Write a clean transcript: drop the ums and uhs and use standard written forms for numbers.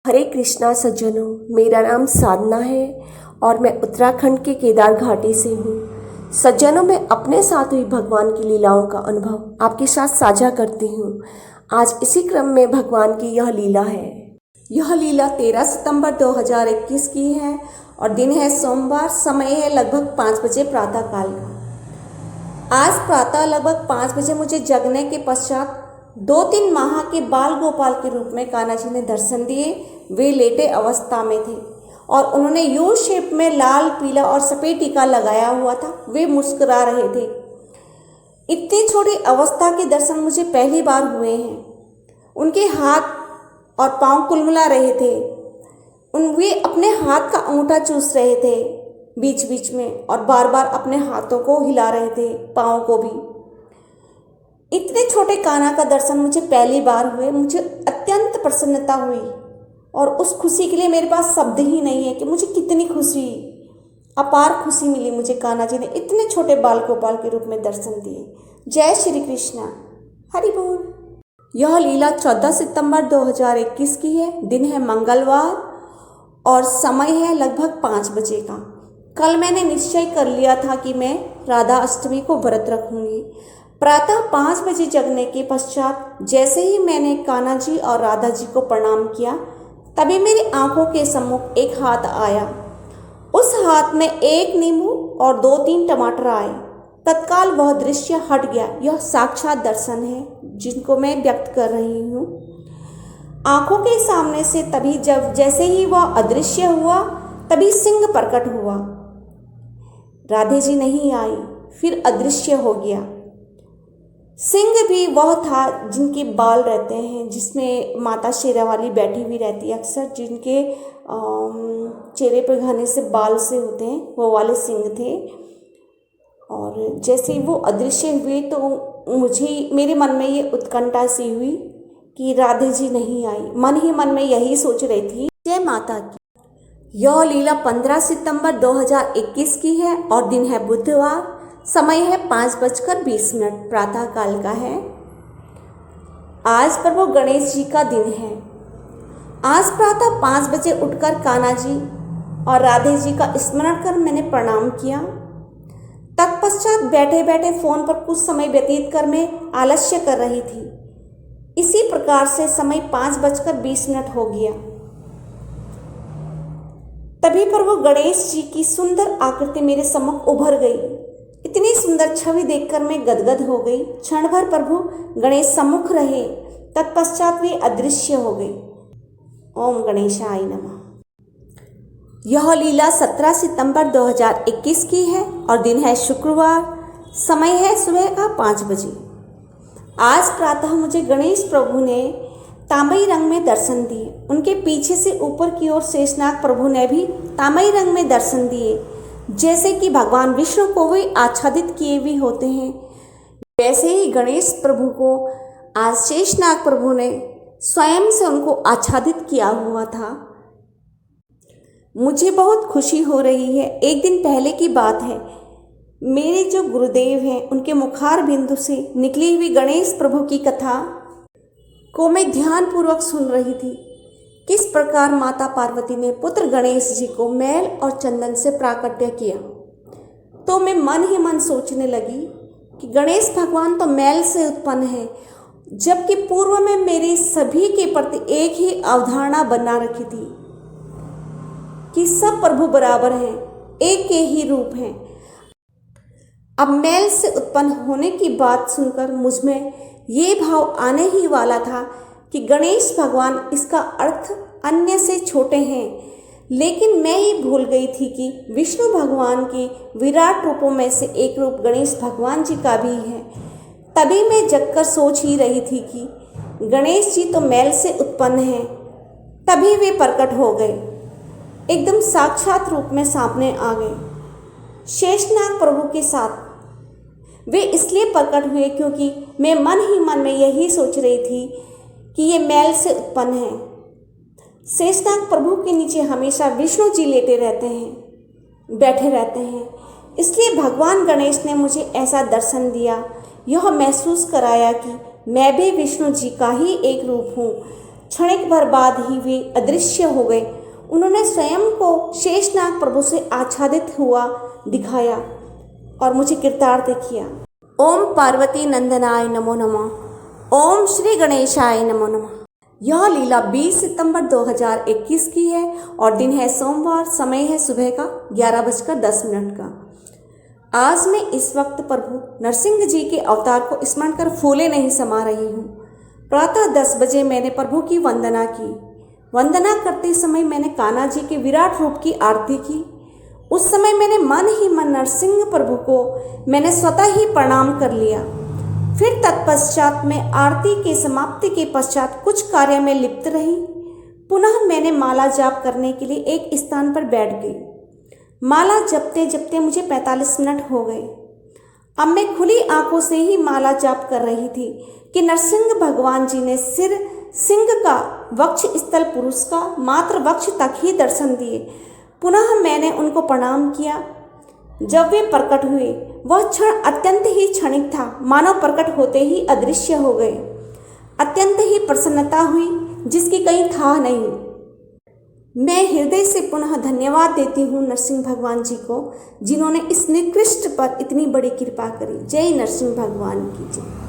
हरे कृष्णा सज्जनों, मेरा नाम साधना है और मैं उत्तराखंड के केदार घाटी से हूँ। सज्जनों, मैं अपने साथ हुई भगवान की लीलाओं का अनुभव आपके साथ साझा करती हूँ। आज इसी क्रम में भगवान की यह लीला है। यह लीला 13 सितंबर 2021 की है और दिन है सोमवार। समय है लगभग 5 बजे प्रातःकाल का। आज प्रातः लगभग 5 बजे मुझे जगने के पश्चात 2-3 माह के बाल गोपाल के रूप में कान्हा जी ने दर्शन दिए। वे लेटे अवस्था में थे और उन्होंने यू शेप में लाल, पीला और सफ़ेद टीका लगाया हुआ था। वे मुस्कुरा रहे थे। इतनी छोटी अवस्था के दर्शन मुझे पहली बार हुए हैं। उनके हाथ और पांव कुलमुला रहे थे। वे अपने हाथ का अंगूठा चूस रहे थे बीच बीच में और बार बार अपने हाथों को हिला रहे थे, पाँव को भी। इतने छोटे कान्हा का दर्शन मुझे पहली बार हुए। मुझे अत्यंत प्रसन्नता हुई और उस खुशी के लिए मेरे पास शब्द ही नहीं है कि मुझे कितनी खुशी, अपार खुशी मिली मुझे। कान्हा जी ने इतने छोटे बाल गोपाल के रूप में दर्शन दिए। जय श्री कृष्णा, हरि बोल। यह लीला 14 सितंबर 2021 की है। दिन है मंगलवार और समय है लगभग 5 बजे का। कल मैंने निश्चय कर लिया था कि मैं राधा अष्टमी को व्रत रखूंगी। प्रातः 5 बजे जगने के पश्चात जैसे ही मैंने कान्हा जी और राधा जी को प्रणाम किया, तभी मेरी आंखों के सम्मुख एक हाथ आया। उस हाथ में एक नींबू और 2-3 टमाटर आए। तत्काल वह दृश्य हट गया। यह साक्षात दर्शन है जिनको मैं व्यक्त कर रही हूँ आंखों के सामने से। तभी जब जैसे ही वह अदृश्य हुआ, तभी सिंह प्रकट हुआ। राधे जी नहीं आई, फिर अदृश्य हो गया। सिंह भी वह था जिनके बाल रहते हैं, जिसमें माता शेरावाली बैठी हुई रहती है अक्सर, जिनके चेहरे पर घने से बाल से होते हैं, वो वाले सिंह थे। और जैसे ही वो अदृश्य हुए तो मेरे मन में ये उत्कंठा सी हुई कि राधे जी नहीं आई। मन ही मन में यही सोच रही थी। जय माता की। यह लीला 15 सितंबर 2021 की है और दिन है बुधवार। समय है 5:20 प्रातःकाल का है। आज प्रभु गणेश जी का दिन है। आज प्रातः 5 बजे उठकर कान्हा जी और राधे जी का स्मरण कर मैंने प्रणाम किया। तत्पश्चात बैठे बैठे फोन पर कुछ समय व्यतीत कर मैं आलस्य कर रही थी। इसी प्रकार से समय 5:20 हो गया। तभी प्रभु गणेश जी की सुंदर आकृति मेरे सम्मुख उभर गई। इतनी सुंदर छवि देखकर मैं गदगद हो गई। क्षण भर प्रभु गणेश सम्मुख रहे, तत्पश्चात वे अदृश्य हो गए। ओम गणेशाय नमः। यह लीला 17 सितंबर 2021 की है और दिन है शुक्रवार। समय है सुबह का 5 बजे। आज प्रातः मुझे गणेश प्रभु ने तांबई रंग में दर्शन दिए। उनके पीछे से ऊपर की ओर शेषनाग प्रभु ने भी तांबई रंग में दर्शन दिए। जैसे कि भगवान विष्णु को वे आच्छादित किए हुए होते हैं, वैसे ही गणेश प्रभु को आज शेषनाग प्रभु ने स्वयं से उनको आच्छादित किया हुआ था। मुझे बहुत खुशी हो रही है। एक दिन पहले की बात है, मेरे जो गुरुदेव हैं उनके मुखार बिंदु से निकली हुई गणेश प्रभु की कथा को मैं ध्यानपूर्वक सुन रही थी। किस प्रकार माता पार्वती ने पुत्र गणेश जी को मैल और चंदन से प्राकट्य किया, तो मैं मन ही मन सोचने लगी कि गणेश भगवान तो मैल से उत्पन्न है, जबकि पूर्व में मेरी सभी के प्रति एक ही अवधारणा बना रखी थी कि सब प्रभु बराबर हैं, एक के ही रूप हैं। अब मैल से उत्पन्न होने की बात सुनकर मुझमें ये भाव आने ही वाला था कि गणेश भगवान, इसका अर्थ अन्य से छोटे हैं। लेकिन मैं ये भूल गई थी कि विष्णु भगवान के विराट रूपों में से एक रूप गणेश भगवान जी का भी है। तभी मैं जगकर सोच ही रही थी कि गणेश जी तो मैल से उत्पन्न हैं। तभी वे प्रकट हो गए, एकदम साक्षात रूप में सामने आ गए शेषनाग प्रभु के साथ। वे इसलिए प्रकट हुए क्योंकि मैं मन ही मन में यही सोच रही थी कि ये मैल से उत्पन्न है। शेषनाग प्रभु के नीचे हमेशा विष्णु जी लेटे रहते हैं, बैठे रहते हैं। इसलिए भगवान गणेश ने मुझे ऐसा दर्शन दिया, यह महसूस कराया कि मैं भी विष्णु जी का ही एक रूप हूँ। क्षणिक भर बाद ही वे अदृश्य हो गए। उन्होंने स्वयं को शेषनाग प्रभु से आच्छादित हुआ दिखाया और मुझे कृतार्थ किया। ओम पार्वती नंदनाय नमो नमः। ओम श्री गणेशाय नमो नमः। यह लीला 20 सितंबर 2021 की है और दिन है सोमवार, समय है सुबह का 11:10 का। आज मैं इस वक्त प्रभु नरसिंह जी के अवतार को स्मरण कर फूले नहीं समा रही हूँ। प्रातः 10 बजे मैंने प्रभु की वंदना की। वंदना करते समय मैंने कान्हा जी के विराट रूप की आरती की। उस समय मैंने मन ही मन नरसिंह प्रभु को मैंने स्वतः ही प्रणाम कर लिया। फिर तत्पश्चात मैं आरती के समाप्ति के पश्चात कुछ कार्य में लिप्त रही। पुनः मैंने माला जाप करने के लिए एक स्थान पर बैठ गई। माला जपते जपते मुझे 45 मिनट हो गए। अब मैं खुली आंखों से ही माला जाप कर रही थी कि नरसिंह भगवान जी ने सिर सिंह का, वक्ष स्थल पुरुष का, मात्र वक्ष तक ही दर्शन दिए। पुनः मैंने उनको प्रणाम किया। जब वे प्रकट हुए वह क्षण अत्यंत ही क्षणिक था, मानो प्रकट होते ही अदृश्य हो गए। अत्यंत ही प्रसन्नता हुई जिसकी कहीं था नहीं। मैं हृदय से पुनः धन्यवाद देती हूँ नरसिंह भगवान जी को, जिन्होंने इस निकृष्ट पर इतनी बड़ी कृपा करी। जय नरसिंह भगवान की जय।